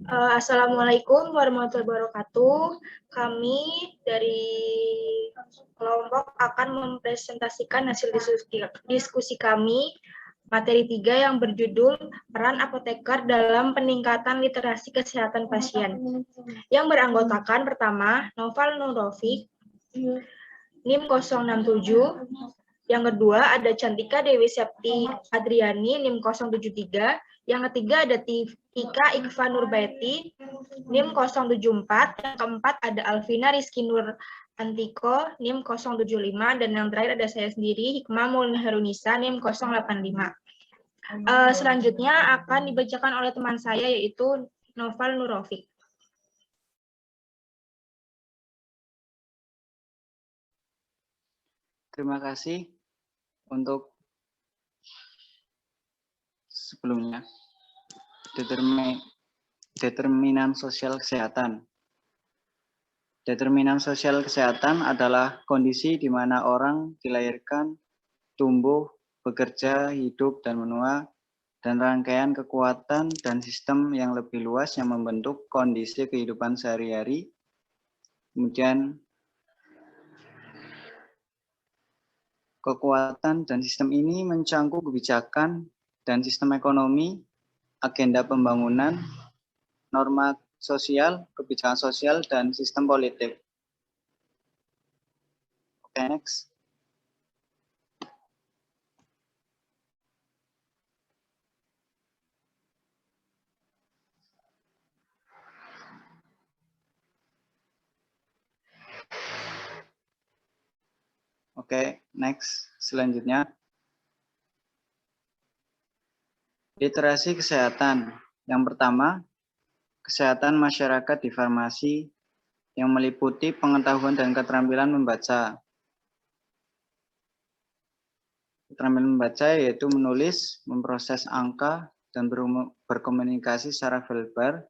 Assalamualaikum warahmatullahi wabarakatuh. Kami dari kelompok akan mempresentasikan hasil diskusi kami materi 3 yang berjudul peran apoteker dalam peningkatan literasi kesehatan pasien. Yang beranggotakan pertama Noval Nurofik, NIM 067. Yang kedua ada Cantika Dewi Septi Adriani, NIM 073. Yang ketiga ada Tika Ikfa Nurbaiti, NIM 074. Yang keempat ada Alvina Rizky Nur Antiko, NIM 075. Dan yang terakhir ada saya sendiri, Hikmah Mulna Herunisa, NIM 085. Selanjutnya akan dibacakan oleh teman saya, yaitu Noval Nurofik. Terima kasih untuk sebelumnya. Determinan sosial kesehatan. Determinan sosial kesehatan adalah kondisi di mana orang dilahirkan, tumbuh, bekerja, hidup, dan menua, dan rangkaian kekuatan dan sistem yang lebih luas yang membentuk kondisi kehidupan sehari-hari. Kemudian kekuatan dan sistem ini mencangkup kebijakan dan sistem ekonomi, agenda pembangunan, norma sosial, kebijakan sosial, dan sistem politik. Oke, next. Oke, next. Selanjutnya. Literasi kesehatan. Yang pertama, kesehatan masyarakat di farmasi yang meliputi pengetahuan dan keterampilan membaca. Keterampilan membaca yaitu menulis, memproses angka, dan berkomunikasi secara verbal.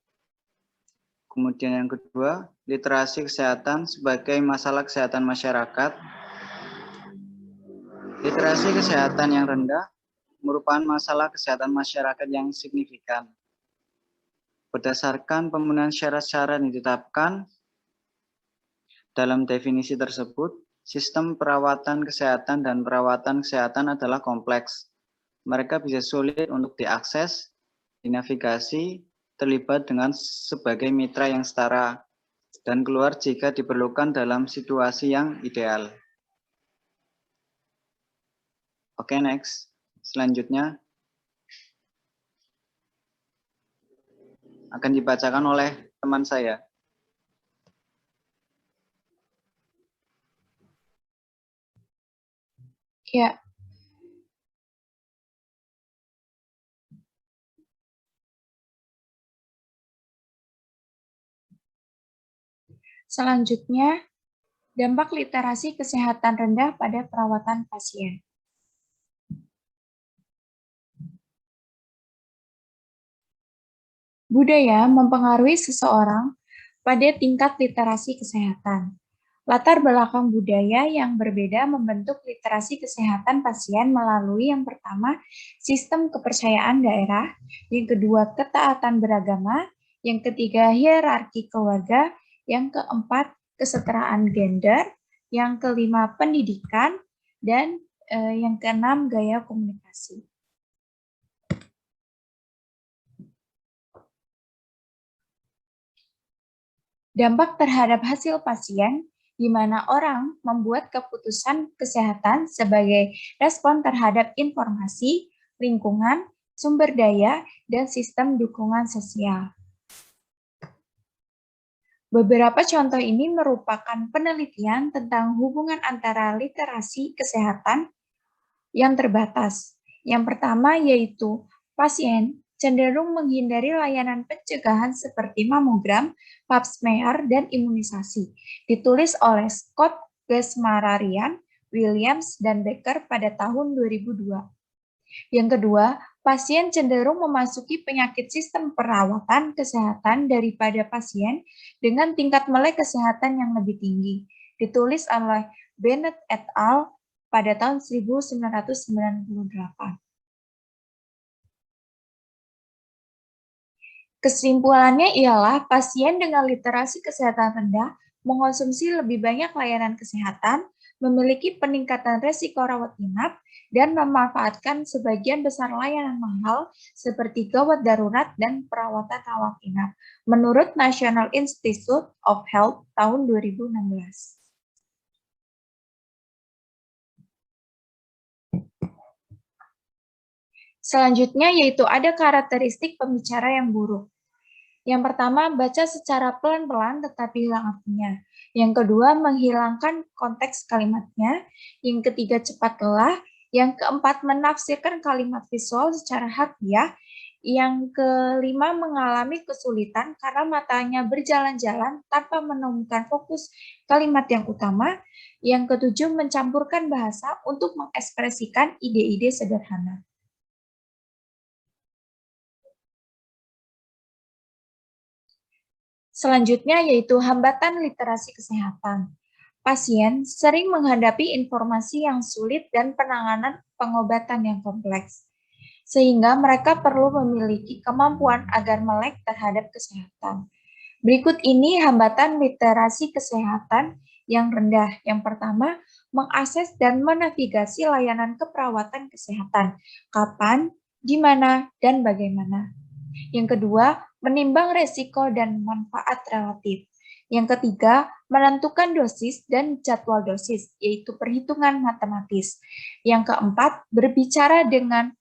Kemudian yang kedua, literasi kesehatan sebagai masalah kesehatan masyarakat. Literasi kesehatan yang rendah merupakan masalah kesehatan masyarakat yang signifikan. Berdasarkan pemenuhan syarat-syarat yang ditetapkan dalam definisi tersebut, sistem perawatan kesehatan dan perawatan kesehatan adalah kompleks. Mereka bisa sulit untuk diakses, dinavigasi, terlibat dengan sebagai mitra yang setara, dan keluar jika diperlukan dalam situasi yang ideal. Oke, next. Selanjutnya akan dibacakan oleh teman saya. Ya. Selanjutnya, dampak literasi kesehatan rendah pada perawatan pasien. Budaya mempengaruhi seseorang pada tingkat literasi kesehatan. Latar belakang budaya yang berbeda membentuk literasi kesehatan pasien melalui yang pertama, sistem kepercayaan daerah, yang kedua, ketaatan beragama, yang ketiga, hierarki keluarga, yang keempat, kesetaraan gender, yang kelima, pendidikan, dan yang keenam, gaya komunikasi. Dampak terhadap hasil pasien, di mana orang membuat keputusan kesehatan sebagai respon terhadap informasi, lingkungan, sumber daya, dan sistem dukungan sosial. Beberapa contoh ini merupakan penelitian tentang hubungan antara literasi kesehatan yang terbatas. Yang pertama yaitu pasien cenderung menghindari layanan pencegahan seperti mamogram, pap smear, dan imunisasi. Ditulis oleh Scott Gesmararian, Williams, dan Becker pada tahun 2002. Yang kedua, pasien cenderung memasuki penyakit sistem perawatan kesehatan daripada pasien dengan tingkat melek kesehatan yang lebih tinggi. Ditulis oleh Bennett et al. Pada tahun 1998. Kesimpulannya ialah pasien dengan literasi kesehatan rendah mengonsumsi lebih banyak layanan kesehatan, memiliki peningkatan resiko rawat inap, dan memanfaatkan sebagian besar layanan mahal seperti gawat darurat dan perawatan rawat inap, menurut National Institute of Health tahun 2016. Selanjutnya yaitu ada karakteristik pembicara yang buruk. Yang pertama, baca secara pelan-pelan tetapi hilang artinya. Yang kedua, menghilangkan konteks kalimatnya. Yang ketiga, cepat lelah. Yang keempat, menafsirkan kalimat visual secara harfiah. Yang kelima, mengalami kesulitan karena matanya berjalan-jalan tanpa menemukan fokus kalimat yang utama. Yang ketujuh, mencampurkan bahasa untuk mengekspresikan ide-ide sederhana. Selanjutnya yaitu hambatan literasi kesehatan. Pasien sering menghadapi informasi yang sulit dan penanganan pengobatan yang kompleks, sehingga mereka perlu memiliki kemampuan agar melek terhadap kesehatan. Berikut ini hambatan literasi kesehatan yang rendah. Yang pertama, mengakses dan menavigasi layanan keperawatan kesehatan. Kapan, di mana, dan bagaimana. Yang kedua, menimbang resiko dan manfaat relatif. Yang ketiga, menentukan dosis dan jadwal dosis, yaitu perhitungan matematis. Yang keempat, berbicara dengan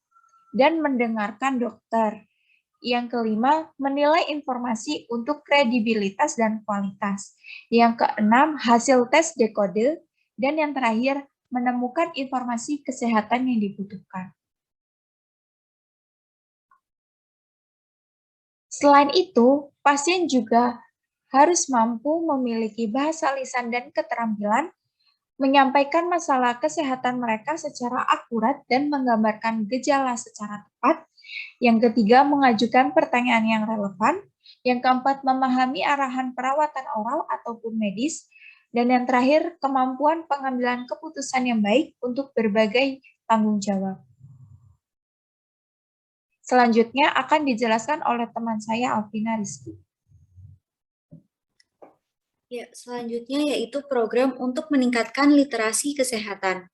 dan mendengarkan dokter. Yang kelima, menilai informasi untuk kredibilitas dan kualitas. Yang keenam, hasil tes dekode. Dan yang terakhir, menemukan informasi kesehatan yang dibutuhkan. Selain itu, pasien juga harus mampu memiliki bahasa lisan dan keterampilan menyampaikan masalah kesehatan mereka secara akurat dan menggambarkan gejala secara tepat. Yang ketiga, mengajukan pertanyaan yang relevan. Yang keempat, memahami arahan perawatan oral ataupun medis. Dan yang terakhir, kemampuan pengambilan keputusan yang baik untuk berbagai tanggung jawab. Selanjutnya akan dijelaskan oleh teman saya, Alvina Rizky. Ya, selanjutnya yaitu program untuk meningkatkan literasi kesehatan.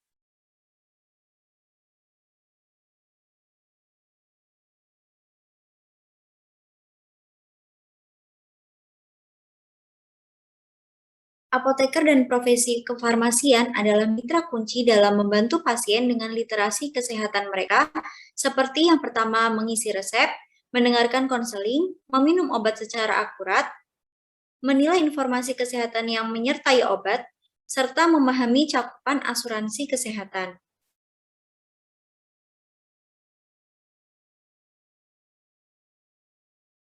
Apoteker dan profesi kefarmasian adalah mitra kunci dalam membantu pasien dengan literasi kesehatan mereka, seperti yang pertama mengisi resep, mendengarkan konseling, meminum obat secara akurat, menilai informasi kesehatan yang menyertai obat, serta memahami cakupan asuransi kesehatan.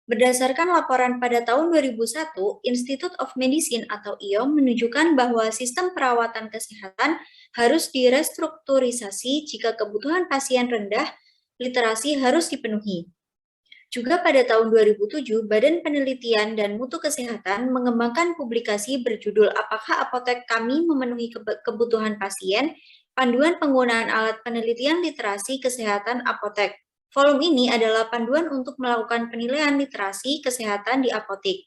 Berdasarkan laporan pada tahun 2001, Institute of Medicine atau IOM menunjukkan bahwa sistem perawatan kesehatan harus direstrukturisasi jika kebutuhan pasien rendah, literasi harus dipenuhi. Juga pada tahun 2007, Badan Penelitian dan Mutu Kesehatan mengembangkan publikasi berjudul Apakah Apotek Kami Memenuhi Kebutuhan Pasien? Panduan Penggunaan Alat Penelitian Literasi Kesehatan Apotek. Volume ini adalah panduan untuk melakukan penilaian literasi kesehatan di apotek.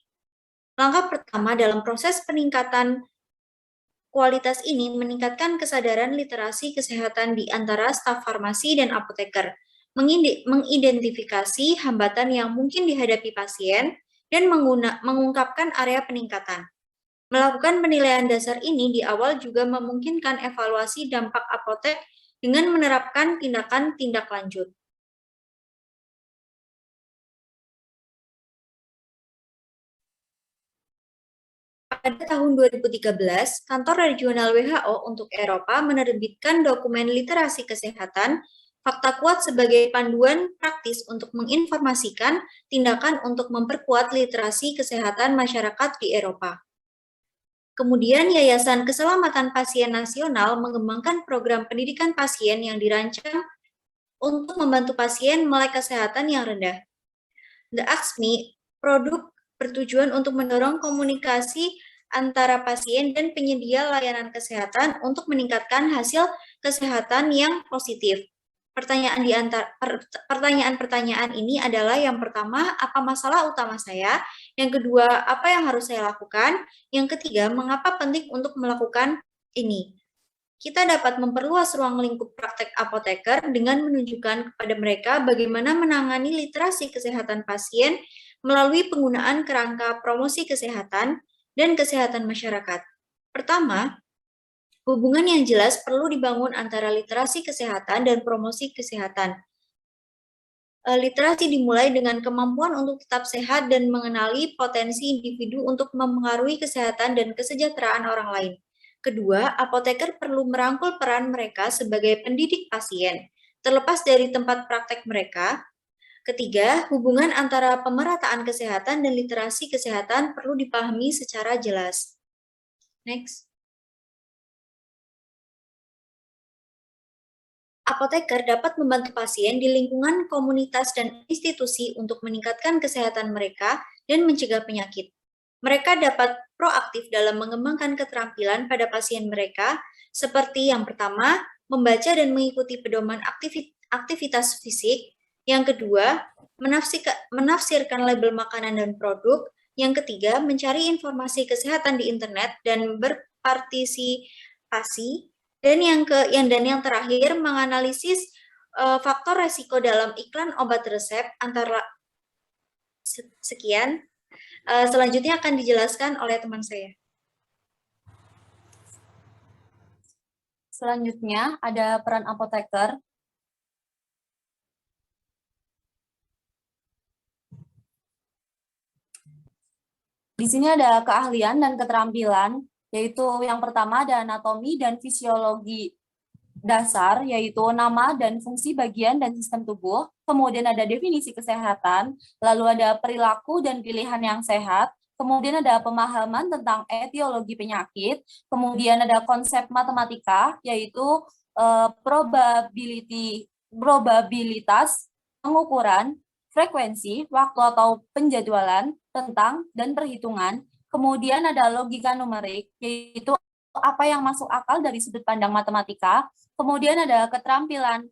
Langkah pertama dalam proses peningkatan kualitas ini meningkatkan kesadaran literasi kesehatan di antara staf farmasi dan apoteker, mengidentifikasi hambatan yang mungkin dihadapi pasien, dan mengungkapkan area peningkatan. Melakukan penilaian dasar ini di awal juga memungkinkan evaluasi dampak apotek dengan menerapkan tindakan tindak lanjut. Pada tahun 2013, Kantor Regional WHO untuk Eropa menerbitkan dokumen literasi kesehatan, fakta kuat sebagai panduan praktis untuk menginformasikan tindakan untuk memperkuat literasi kesehatan masyarakat di Eropa. Kemudian Yayasan Keselamatan Pasien Nasional mengembangkan program pendidikan pasien yang dirancang untuk membantu pasien melek kesehatan yang rendah. The AXMI produk bertujuan untuk mendorong komunikasi antara pasien dan penyedia layanan kesehatan untuk meningkatkan hasil kesehatan yang positif. Pertanyaan-pertanyaan ini adalah yang pertama, apa masalah utama saya? Yang kedua, apa yang harus saya lakukan? Yang ketiga, mengapa penting untuk melakukan ini? Kita dapat memperluas ruang lingkup praktek apoteker dengan menunjukkan kepada mereka bagaimana menangani literasi kesehatan pasien melalui penggunaan kerangka promosi kesehatan dan kesehatan masyarakat. Pertama, hubungan yang jelas perlu dibangun antara literasi kesehatan dan promosi kesehatan. Literasi dimulai dengan kemampuan untuk tetap sehat dan mengenali potensi individu untuk mempengaruhi kesehatan dan kesejahteraan orang lain. Kedua, apoteker perlu merangkul peran mereka sebagai pendidik pasien, terlepas dari tempat praktek mereka. Ketiga, hubungan antara pemerataan kesehatan dan literasi kesehatan perlu dipahami secara jelas. Next. Apoteker dapat membantu pasien di lingkungan komunitas dan institusi untuk meningkatkan kesehatan mereka dan mencegah penyakit. Mereka dapat proaktif dalam mengembangkan keterampilan pada pasien mereka, seperti yang pertama, membaca dan mengikuti pedoman aktivitas fisik. Yang kedua, menafsirkan label makanan dan produk. Yang ketiga, mencari informasi kesehatan di internet dan berpartisipasi. Dan yang terakhir, menganalisis faktor resiko dalam iklan obat resep antara sekian. Selanjutnya akan dijelaskan oleh teman saya. Selanjutnya ada peran apoteker. Di sini ada keahlian dan keterampilan, yaitu yang pertama ada anatomi dan fisiologi dasar, yaitu nama dan fungsi bagian dan sistem tubuh. Kemudian ada definisi kesehatan, lalu ada perilaku dan pilihan yang sehat, kemudian ada pemahaman tentang etiologi penyakit, kemudian ada konsep matematika, yaitu probabilitas, pengukuran, frekuensi, waktu atau penjadwalan, tentang, dan perhitungan. Kemudian ada logika numerik, yaitu apa yang masuk akal dari sudut pandang matematika. Kemudian ada keterampilan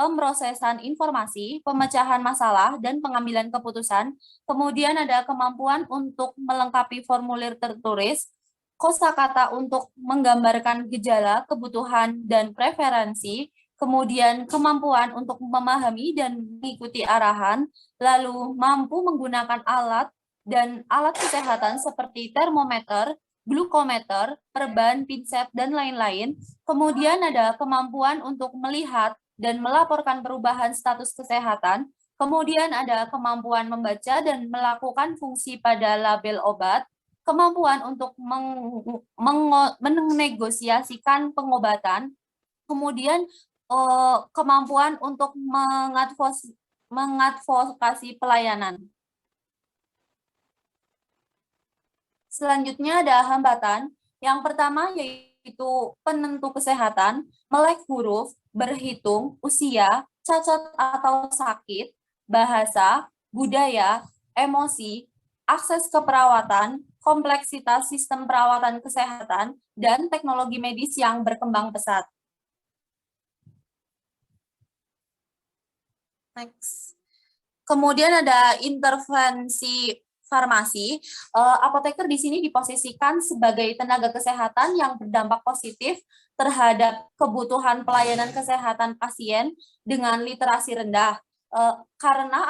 pemrosesan informasi, pemecahan masalah, dan pengambilan keputusan. Kemudian ada kemampuan untuk melengkapi formulir tertulis, kosakata untuk menggambarkan gejala, kebutuhan, dan preferensi. Kemudian kemampuan untuk memahami dan mengikuti arahan, lalu mampu menggunakan alat dan alat kesehatan seperti termometer, glukometer, perban, pinset, dan lain-lain. Kemudian ada kemampuan untuk melihat dan melaporkan perubahan status kesehatan. Kemudian ada kemampuan membaca dan melakukan fungsi pada label obat. Kemampuan untuk menegosiasikan pengobatan. Kemudian kemampuan untuk mengadvokasi pelayanan. Selanjutnya ada hambatan. Yang pertama yaitu penentu kesehatan, melek huruf, berhitung, usia, cacat atau sakit, bahasa, budaya, emosi, akses ke perawatan, kompleksitas sistem perawatan kesehatan, dan teknologi medis yang berkembang pesat. Next. Kemudian ada intervensi farmasi. Apoteker di sini diposisikan sebagai tenaga kesehatan yang berdampak positif terhadap kebutuhan pelayanan kesehatan pasien dengan literasi rendah. Karena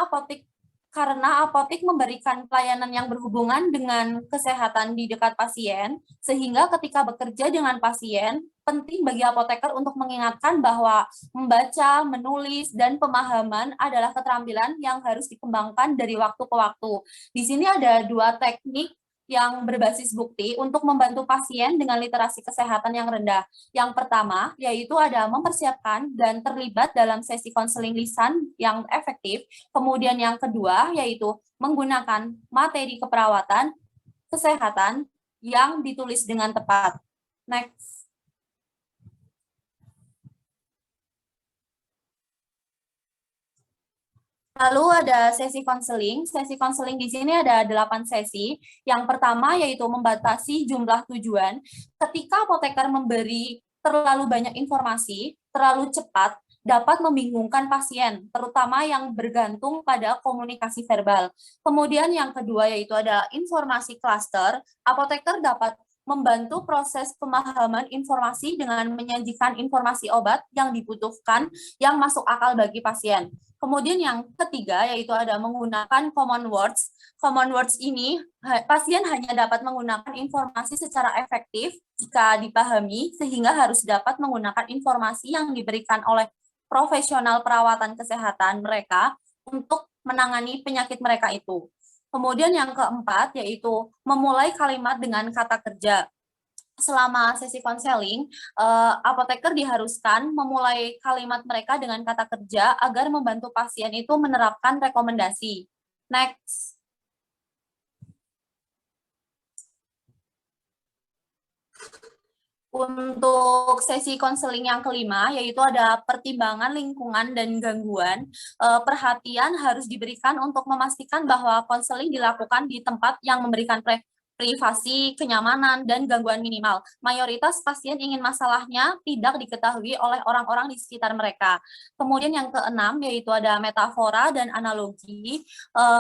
apotek memberikan pelayanan yang berhubungan dengan kesehatan di dekat pasien, sehingga ketika bekerja dengan pasien, penting bagi apoteker untuk mengingatkan bahwa membaca, menulis, dan pemahaman adalah keterampilan yang harus dikembangkan dari waktu ke waktu. Di sini ada 2 teknik yang berbasis bukti untuk membantu pasien dengan literasi kesehatan yang rendah. Yang pertama, yaitu ada mempersiapkan dan terlibat dalam sesi konseling lisan yang efektif. Kemudian yang kedua, yaitu menggunakan materi keperawatan kesehatan yang ditulis dengan tepat. Next. Lalu ada sesi konseling. Sesi konseling di sini ada 8 sesi. Yang pertama yaitu membatasi jumlah tujuan. Ketika apoteker memberi terlalu banyak informasi, terlalu cepat, dapat membingungkan pasien, terutama yang bergantung pada komunikasi verbal. Kemudian yang kedua yaitu ada informasi cluster. Apoteker dapat membantu proses pemahaman informasi dengan menyajikan informasi obat yang dibutuhkan yang masuk akal bagi pasien. Kemudian yang ketiga yaitu ada menggunakan common words. Common words ini pasien hanya dapat menggunakan informasi secara efektif jika dipahami sehingga harus dapat menggunakan informasi yang diberikan oleh profesional perawatan kesehatan mereka untuk menangani penyakit mereka itu. Kemudian yang keempat yaitu memulai kalimat dengan kata kerja. Selama sesi konseling, apoteker diharuskan memulai kalimat mereka dengan kata kerja agar membantu pasien itu menerapkan rekomendasi. Next. Untuk sesi konseling yang kelima, yaitu ada pertimbangan lingkungan dan gangguan, perhatian harus diberikan untuk memastikan bahwa konseling dilakukan di tempat yang memberikan privasi, kenyamanan, dan gangguan minimal. Mayoritas pasien ingin masalahnya tidak diketahui oleh orang-orang di sekitar mereka. Kemudian yang keenam, yaitu ada metafora dan analogi,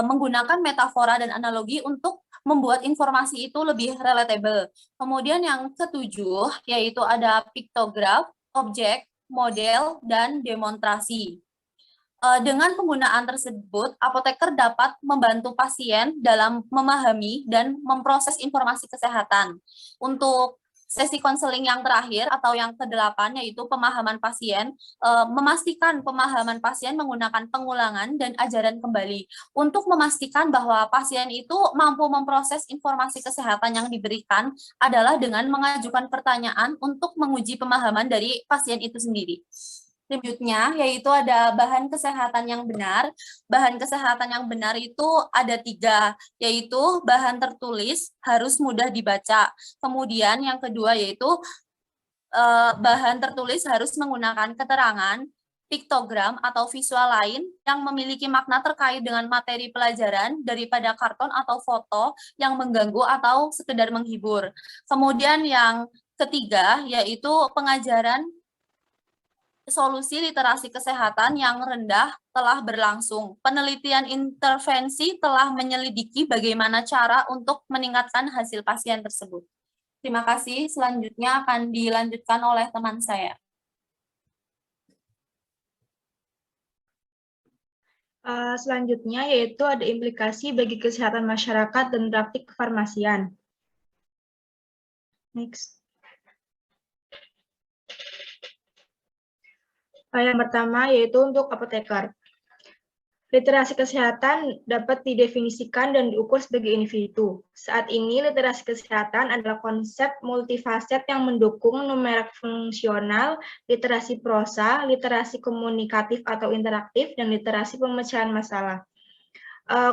menggunakan metafora dan analogi untuk membuat informasi itu lebih relatable. Kemudian yang ketujuh, yaitu ada piktograf, objek, model, dan demonstrasi. Dengan penggunaan tersebut, apoteker dapat membantu pasien dalam memahami dan memproses informasi kesehatan. Untuk sesi konseling yang terakhir atau yang ke-8 yaitu pemahaman pasien, memastikan pemahaman pasien menggunakan pengulangan dan ajaran kembali untuk memastikan bahwa pasien itu mampu memproses informasi kesehatan yang diberikan adalah dengan mengajukan pertanyaan untuk menguji pemahaman dari pasien itu sendiri. Selanjutnya yaitu ada bahan kesehatan yang benar. Bahan kesehatan yang benar itu ada 3, yaitu bahan tertulis harus mudah dibaca. Kemudian yang kedua yaitu bahan tertulis harus menggunakan keterangan, piktogram atau visual lain yang memiliki makna terkait dengan materi pelajaran daripada karton atau foto yang mengganggu atau sekedar menghibur. Kemudian yang ketiga yaitu pengajaran solusi literasi kesehatan yang rendah telah berlangsung. Penelitian intervensi telah menyelidiki bagaimana cara untuk meningkatkan hasil pasien tersebut. Terima kasih. Selanjutnya akan dilanjutkan oleh teman saya. Selanjutnya yaitu ada implikasi bagi kesehatan masyarakat dan praktik kefarmasian. Next. Yang pertama yaitu untuk apoteker. Literasi kesehatan dapat didefinisikan dan diukur sebagai individu. Saat ini literasi kesehatan adalah konsep multifaset yang mendukung numerik fungsional, literasi prosa, literasi komunikatif atau interaktif, dan literasi pemecahan masalah.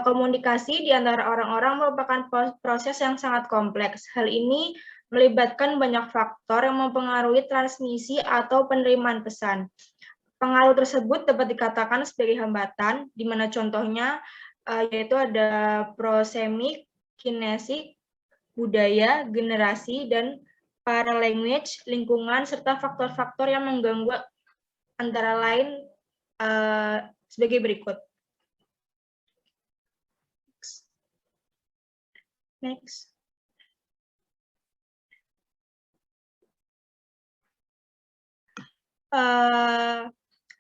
Komunikasi di antara orang-orang merupakan proses yang sangat kompleks. Hal ini melibatkan banyak faktor yang mempengaruhi transmisi atau penerimaan pesan. Pengaruh tersebut dapat dikatakan sebagai hambatan, di mana contohnya yaitu ada prosemik, kinesik, budaya, generasi, dan paralanguage, lingkungan, serta faktor-faktor yang mengganggu antara lain sebagai berikut. Next.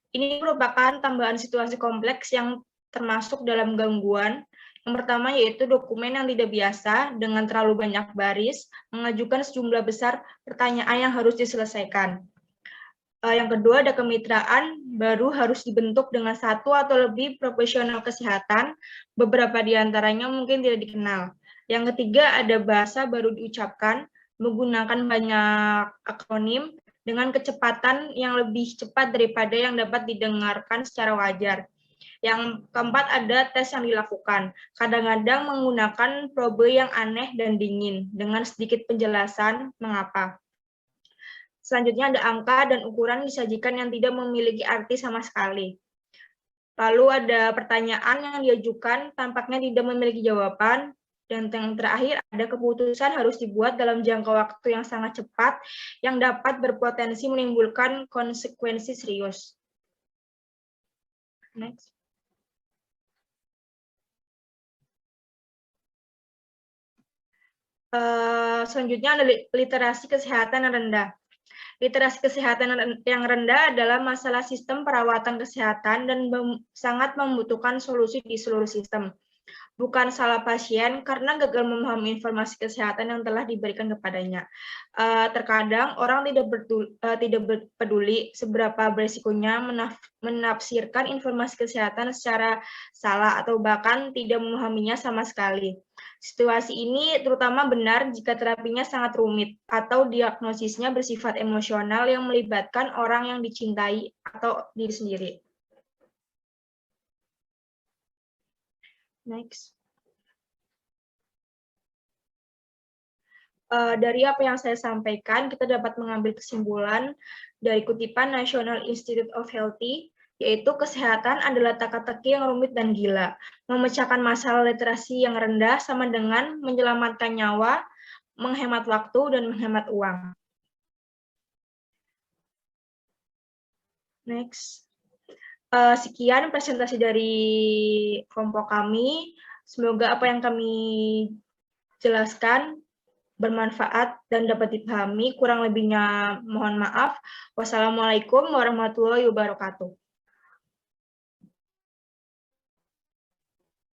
Ini merupakan tambahan situasi kompleks yang termasuk dalam gangguan. Yang pertama yaitu dokumen yang tidak biasa dengan terlalu banyak baris, mengajukan sejumlah besar pertanyaan yang harus diselesaikan. Yang kedua ada kemitraan, baru harus dibentuk dengan 1 atau lebih profesional kesehatan, beberapa di antaranya mungkin tidak dikenal. Yang ketiga ada bahasa baru diucapkan, menggunakan banyak akronim, dengan kecepatan yang lebih cepat daripada yang dapat didengarkan secara wajar. Yang keempat ada tes yang dilakukan. Kadang-kadang menggunakan probe yang aneh dan dingin, dengan sedikit penjelasan mengapa. Selanjutnya ada angka dan ukuran disajikan yang tidak memiliki arti sama sekali. Lalu ada pertanyaan yang diajukan tampaknya tidak memiliki jawaban. Dan yang terakhir, ada keputusan harus dibuat dalam jangka waktu yang sangat cepat, yang dapat berpotensi menimbulkan konsekuensi serius. Next. Selanjutnya ada literasi kesehatan yang rendah. Literasi kesehatan yang rendah adalah masalah sistem perawatan kesehatan dan sangat membutuhkan solusi di seluruh sistem. Bukan salah pasien karena gagal memahami informasi kesehatan yang telah diberikan kepadanya. Terkadang orang tidak peduli seberapa beresikonya menafsirkan informasi kesehatan secara salah atau bahkan tidak memahaminya sama sekali. Situasi ini terutama benar jika terapinya sangat rumit atau diagnosisnya bersifat emosional yang melibatkan orang yang dicintai atau diri sendiri. Next. Dari apa yang saya sampaikan, kita dapat mengambil kesimpulan dari kutipan National Institute of Health, yaitu kesehatan adalah teka-teki yang rumit dan gila. Memecahkan masalah literasi yang rendah sama dengan menyelamatkan nyawa, menghemat waktu, dan menghemat uang. Next. Sekian presentasi dari kelompok kami. Semoga apa yang kami jelaskan bermanfaat dan dapat dipahami. Kurang lebihnya mohon maaf. Wassalamualaikum warahmatullahi wabarakatuh.